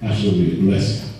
Absolutely a blessing.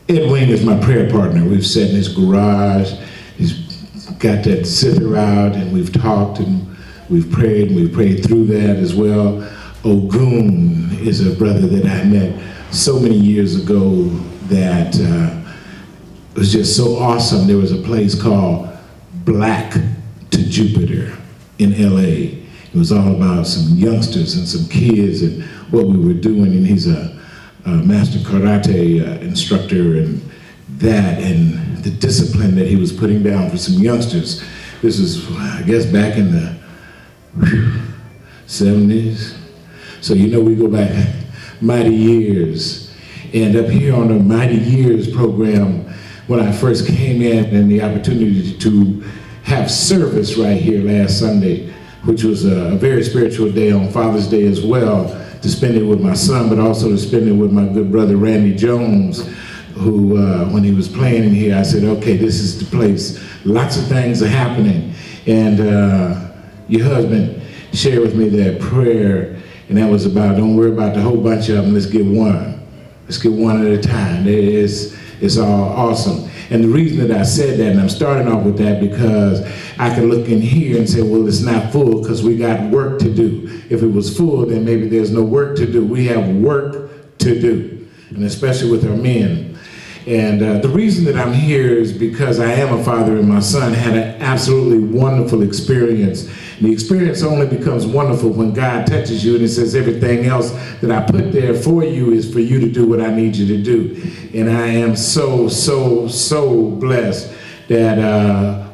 Ed Wing is my prayer partner. We've sat in his garage. He's got that zither out, and we've talked, and we've prayed, and we've prayed through that as well. Ogun is a brother that I met so many years ago that was just so awesome. There was a place called Black to Jupiter in LA. It was all about some youngsters and some kids and what we were doing, and he's a master karate instructor, and that and the discipline that he was putting down for some youngsters. This is, I guess, back in the 70s. So you know we go back mighty years. And up here on the Mighty Years program, when I first came in and the opportunity to have service right here last Sunday, which was a very spiritual day on Father's Day as well, to spend it with my son, but also to spend it with my good brother Randy Jones, who, when he was playing in here, I said, okay, this is the place. Lots of things are happening. And your husband shared with me that prayer, and that was about, don't worry about the whole bunch of them, let's get one. Let's get one at a time. It's all awesome. And the reason that I said that, and I'm starting off with that because I can look in here and say, well, it's not full because we got work to do. If it was full, then maybe there's no work to do. We have work to do, and especially with our men. And the reason that I'm here is because I am a father, and my son had an absolutely wonderful experience. And the experience only becomes wonderful when God touches you and he says, everything else that I put there for you is for you to do what I need you to do. And I am so, so, so blessed that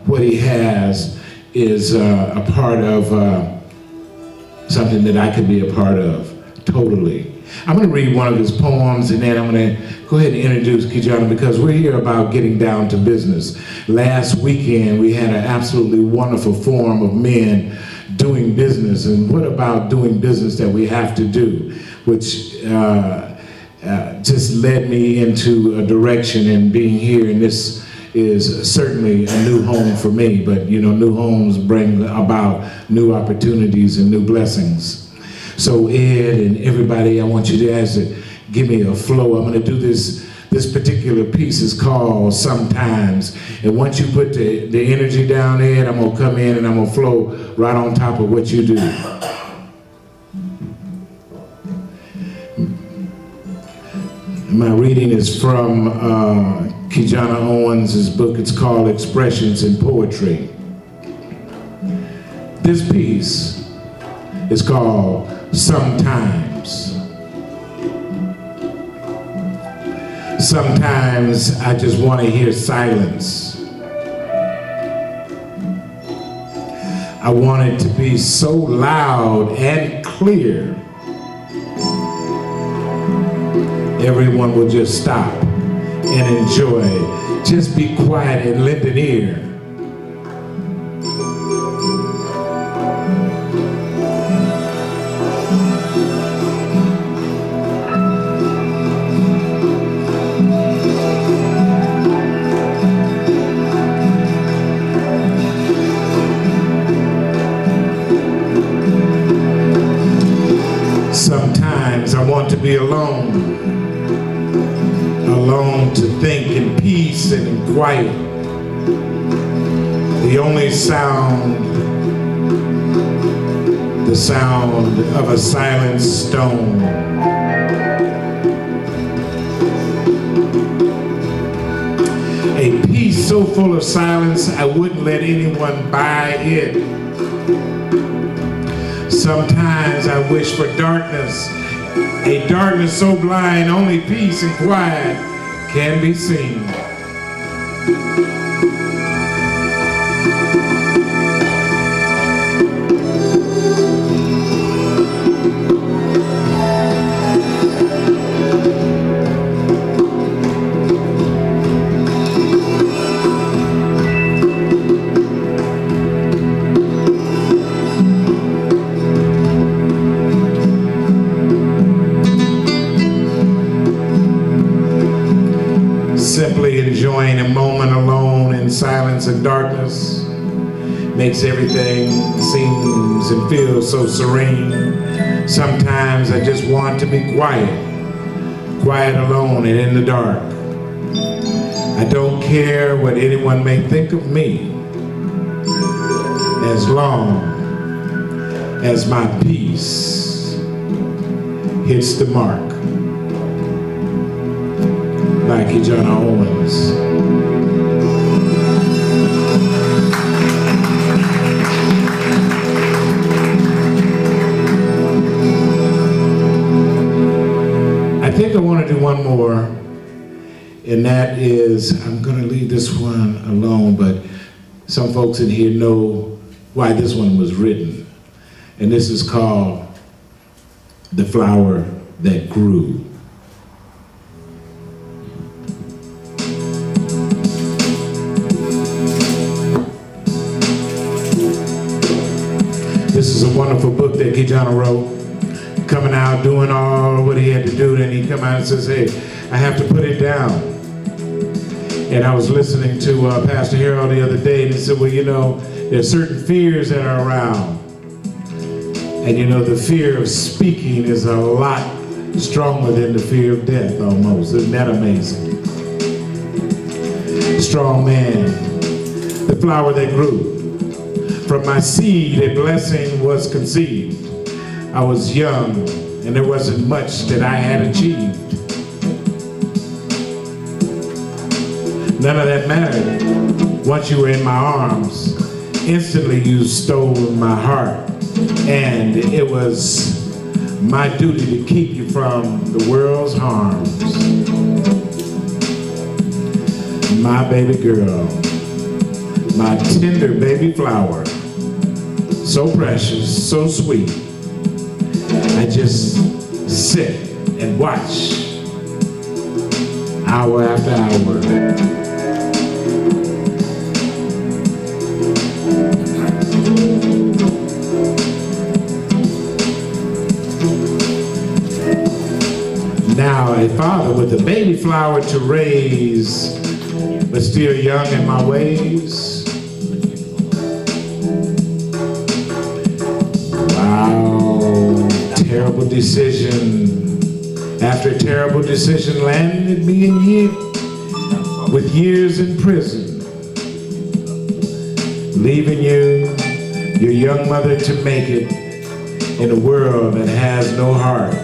what he has is a part of something that I could be a part of, totally. I'm going to read one of his poems, and then I'm going to go ahead and introduce Kijana, because we're here about getting down to business. Last weekend, we had an absolutely wonderful forum of men doing business, and what about doing business that we have to do, which just led me into a direction, and being here, and this is certainly a new home for me, but you know, new homes bring about new opportunities and new blessings. So Ed and everybody, I want you guys to give me a flow. I'm going to do this particular piece is called Sometimes. And once you put the energy down, Ed, I'm going to come in and I'm going to flow right on top of what you do. My reading is from Kijana Owens' book. It's called Expressions in Poetry. This piece is called Sometimes. Sometimes I just want to hear silence. I want it to be so loud and clear, everyone will just stop and enjoy. Just be quiet and lend an ear. Sometimes I want to be alone, alone to think in peace and in quiet. The only sound, the sound of a silent stone. A peace so full of silence I wouldn't let anyone buy it. Sometimes I wish for darkness, a darkness so blind only peace and quiet can be seen. Simply enjoying a moment alone in silence and darkness. makes everything seems and feels so serene. Sometimes I just want to be quiet, quiet alone and in the dark. I don't care what anyone may think of me, as long as my peace hits the mark. By Ki-Jana Owens. I think I want to do one more, and that is, I'm going to leave this one alone, but some folks in here know why this one was written. And this is called The Flower That Grew. This is a wonderful book that Ki-Jana wrote, coming out, doing all what he had to do, then he come out and says, hey, I have to put it down. And I was listening to Pastor Harold the other day, and he said, well, you know, there's certain fears that are around. And you know, the fear of speaking is a lot stronger than the fear of death, almost. Isn't that amazing? Strong man, the flower that grew. From my seed, a blessing was conceived. I was young, and there wasn't much that I had achieved. None of that mattered. Once you were in my arms, instantly you stole my heart. And it was my duty to keep you from the world's harms. My baby girl, my tender baby flower, so precious, so sweet. I just sit and watch hour after hour. Now a father with a baby flower to raise, but still young in my ways. Wow, terrible decision. After a terrible decision landed me in with years in prison. Leaving you, your young mother, to make it in a world that has no heart.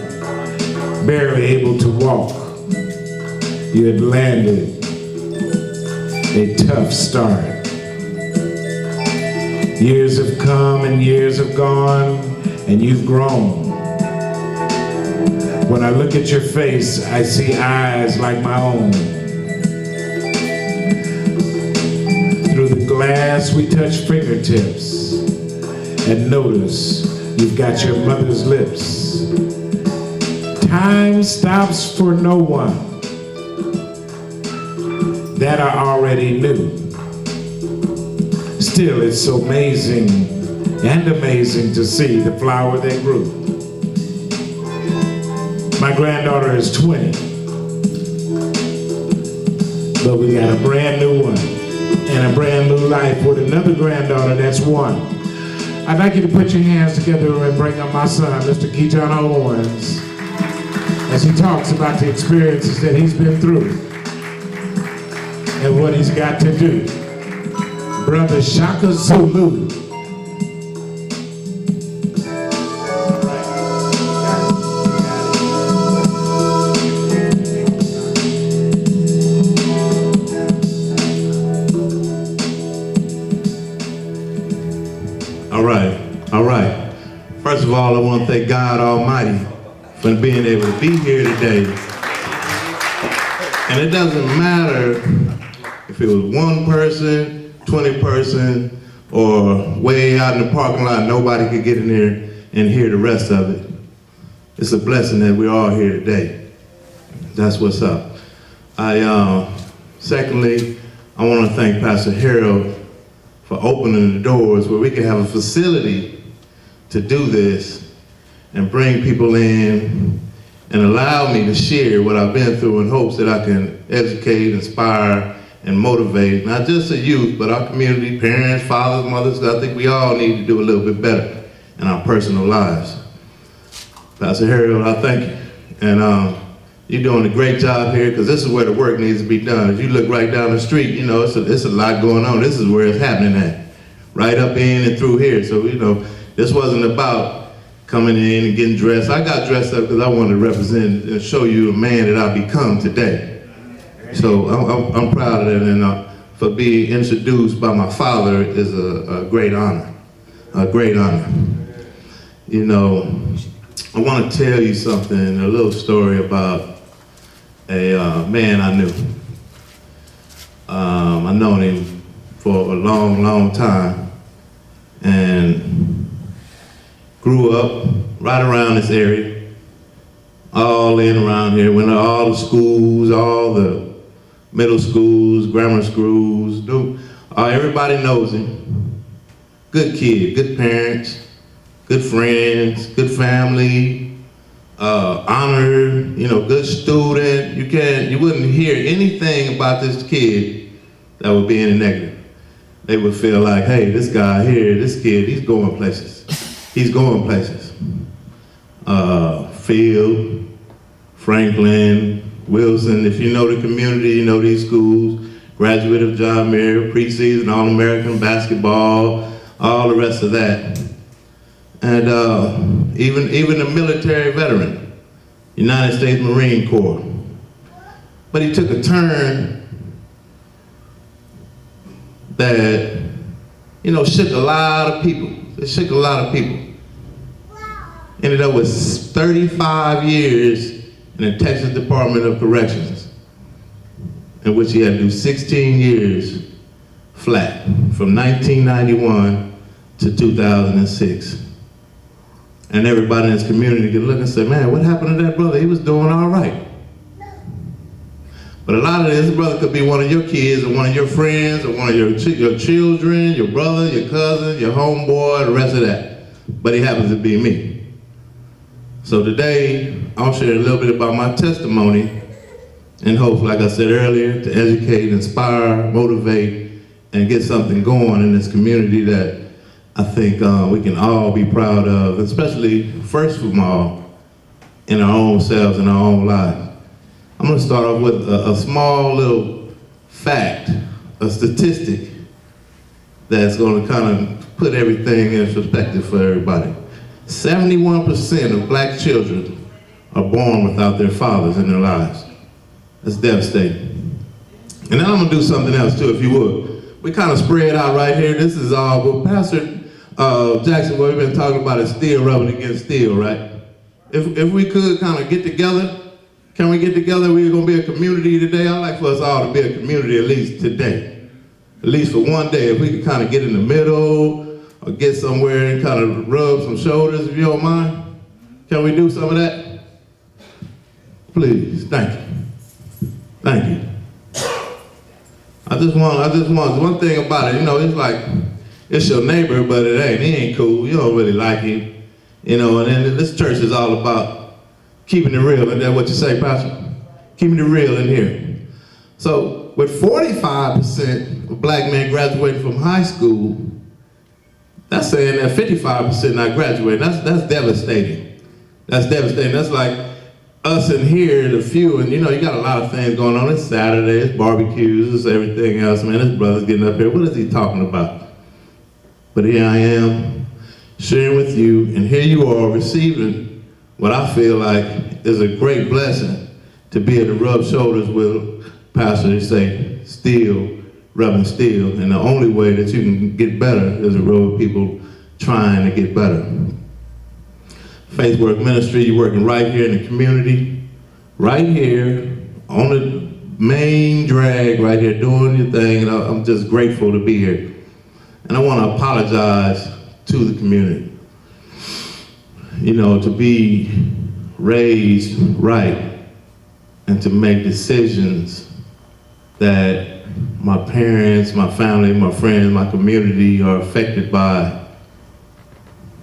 Barely able to walk, you had landed a tough start. Years have come and years have gone, and you've grown. When I look at your face, I see eyes like my own. Through the glass we touch fingertips, and notice you've got your mother's lips. Time stops for no one. That I already knew. Still, it's so amazing and amazing to see the flower that grew. My granddaughter is 20, but we got a brand new one and a brand new life with another granddaughter that's 1. I'd like you to put your hands together and bring up my son, Mr. Ki-Jana Owens, as he talks about the experiences that he's been through and what he's got to do. Brother Shaka Zulu. All right. First of all, I want to thank God Almighty for being able to be here today. And it doesn't matter if it was 1 person, 20 person, or way out in the parking lot, nobody could get in there and hear the rest of it. It's a blessing that we're all here today. That's what's up. Secondly, I want to thank Pastor Harold for opening the doors where we can have a facility to do this and bring people in and allow me to share what I've been through in hopes that I can educate, inspire, and motivate, not just the youth, but our community, parents, fathers, mothers. I think we all need to do a little bit better in our personal lives. Pastor Harold, I thank you. And you're doing a great job here, because this is where the work needs to be done. If you look right down the street, you know, it's a lot going on. This is where it's happening at, right up in and through here. So, you know, this wasn't about coming in and getting dressed. I got dressed up because I wanted to represent and show you the man that I've become today. So I'm proud of that, and for being introduced by my father is a great honor, a great honor. You know, I want to tell you something, a little story about a man I knew. I've known him for a long, long time, and grew up right around this area, all in around here, went to all the schools, all the middle schools, grammar schools. Everybody knows him. Good kid, good parents, good friends, good family, honored, you know, good student. You wouldn't hear anything about this kid that would be any negative. They would feel like, hey, this guy here, this kid, he's going places. He's going places. Field, Franklin, Wilson, if you know the community, you know these schools, graduate of John Muir, preseason All-American basketball, all the rest of that. And even a military veteran, United States Marine Corps. But he took a turn that, you know, shook a lot of people. It shook a lot of people. Ended up with 35 years in the Texas Department of Corrections, in which he had to do 16 years flat, from 1991 to 2006. And everybody in his community could look and say, man, what happened to that brother? He was doing all right. But a lot of this brother could be one of your kids, or one of your friends, or one of your children, your brother, your cousin, your homeboy, the rest of that. But he happens to be me. So today, I'll share a little bit about my testimony in hopes, like I said earlier, to educate, inspire, motivate, and get something going in this community that I think we can all be proud of, especially, first of all, in our own selves, in our own lives. I'm gonna start off with a small little fact, a statistic that's gonna kind of put everything in perspective for everybody. 71% of black children are born without their fathers in their lives. That's devastating. And then I'm gonna do something else too, if you would. We kind of spread out right here. This is all, but Pastor Jackson, what we've been talking about is steel rubbing against steel, right? If we could kind of get together, can we get together? We're gonna be a community today. I'd like for us all to be a community at least today. At least for one day, if we could kind of get in the middle, or get somewhere and kind of rub some shoulders, if you don't mind. Can we do some of that? Please, thank you. Thank you. I just want, one thing about it, you know, it's like, it's your neighbor, but he ain't cool, you don't really like him. You know, and then this church is all about keeping it real. Isn't that what you say, Pastor? Keeping it real in here. So, with 45% of black men graduating from high school, that's saying that 55% not graduating. That's devastating. That's devastating. That's like us in here, the few, and you know, you got a lot of things going on. It's Saturday, it's barbecues, it's everything else. Man, this brother's getting up here. What is he talking about? But here I am, sharing with you, and here you are receiving what I feel like is a great blessing to be able to rub shoulders with pastors, say, steel, rubbing steel, and the only way that you can get better is to rub with people trying to get better. Faith Work Ministry, you're working right here in the community, right here on the main drag, right here doing your thing, and I'm just grateful to be here. And I want to apologize to the community. You know, to be raised right and to make decisions that my parents, my family, my friends, my community are affected by.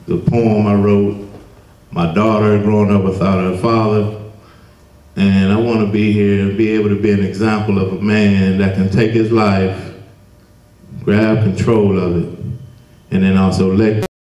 The poem I wrote, my daughter growing up without her father, And I want to be here and be able to be an example of a man that can take his life, grab control of it, and then also let